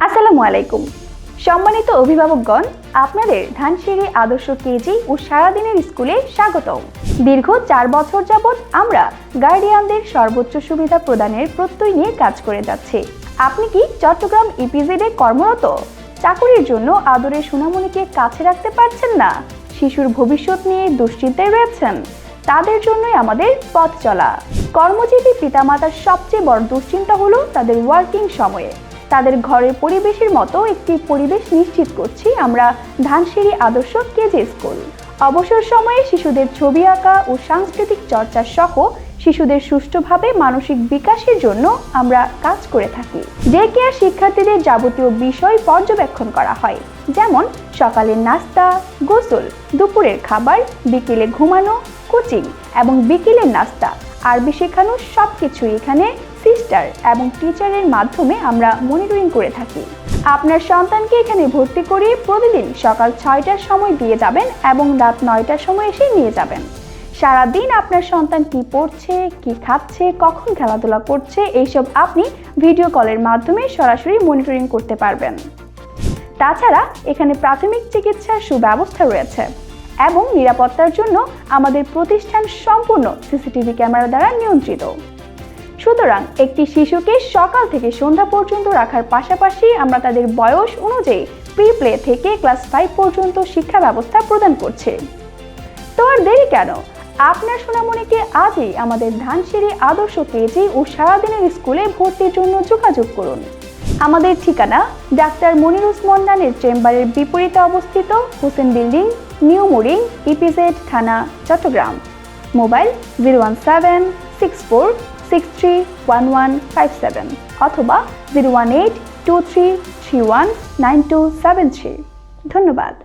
আসসালামু আলাইকুম। সম্মানিত অভিভাবকগণ, আপনাদের ধানসিঁড়ি আদর্শ কেজি ও সারাদিনের স্কুলে স্বাগতম। দীর্ঘ 4 বছর যাবৎ আমরা গার্ডিয়ানদের সর্বোচ্চ সুবিধা প্রদানের প্রত্যয় নিয়ে কাজ করে যাচ্ছি। আপনি কি চট্টগ্রাম ইপিজেডে কর্মরত? চাকরির জন্য আদরের সোনামণিকে কাছে রাখতে পারছেন না? শিশুর ভবিষ্যৎ নিয়ে দুশ্চিন্তায় রয়েছেন? তাদের জন্যই আমাদের পথ চলা। কর্মজীবী পিতামাতার সবচেয়ে বড় দুশ্চিন্তা হলো তাদের ওয়ার্কিং সময়ে। তাদের ঘরের পরিবেশের মতো একটি পরিবেশ নিশ্চিত করছি আমরা ধানসিঁড়ি আদর্শ কেজি স্কুল। অবসর সময়ে শিশুদের ছবি আঁকা ও সাংস্কৃতিক চর্চা সহ শিশুদের সুষ্ঠুভাবে মানসিক বিকাশের জন্য আমরা কাজ করে থাকি। ডে কেয়ার শিক্ষার্থীদের যাবতীয় বিষয় পর্যবেক্ষণ করা হয়, যেমন সকালের নাস্তা, গোসল, দুপুরের খাবার, বিকেলে ঘুমানো, কোচিং এবং বিকেলের নাস্তা, আরবি শেখানো সবকিছুই এখানে সিস্টার এবং টিচারের মাধ্যমে আমরা মনিটরিং করে থাকি। আপনার সন্তানকে এখানে ভর্তি করিয়ে প্রতিদিন সকাল 6টার সময় দিয়ে যাবেন এবং রাত 9টার সময় এসে নিয়ে যাবেন। সারাদিন আপনার সন্তান কি পড়ছে, কি খাচ্ছে, কখন খেলাধুলা করছে, এইসব আপনি ভিডিও কলের মাধ্যমে সরাসরি মনিটরিং করতে পারবেন। তাছাড়া এখানে প্রাথমিক চিকিৎসার সুব্যবস্থা রয়েছে এবং নিরাপত্তার জন্য আমাদের প্রতিষ্ঠান সম্পূর্ণ সিসিটিভি ক্যামেরা দ্বারা নিয়ন্ত্রিত। সুতরাং একটি শিশুকে সকাল থেকে সন্ধ্যা পর্যন্ত রাখার পাশাপাশি আমরা তাদের বয়স অনুযায়ী প্রি প্লে থেকে ক্লাস 5 পর্যন্ত শিক্ষা ব্যবস্থা প্রদান করছি। তো আর দেরি কেন? আপনার সোনামণিকে আজই আমাদের ধানসিঁড়ি আদর্শ কেজি ও সারাদিনের স্কুলে ভর্তির জন্য যোগাযোগ করুন। আমাদের ঠিকানা ডাক্তার মনির উসমান নানের চেম্বারের বিপরীতে অবস্থিত Hossain building, new mooring, EPZ থানা, চট্টগ্রাম। মোবাইল 01764631157 অথবা 01823319273। ধন্যবাদ।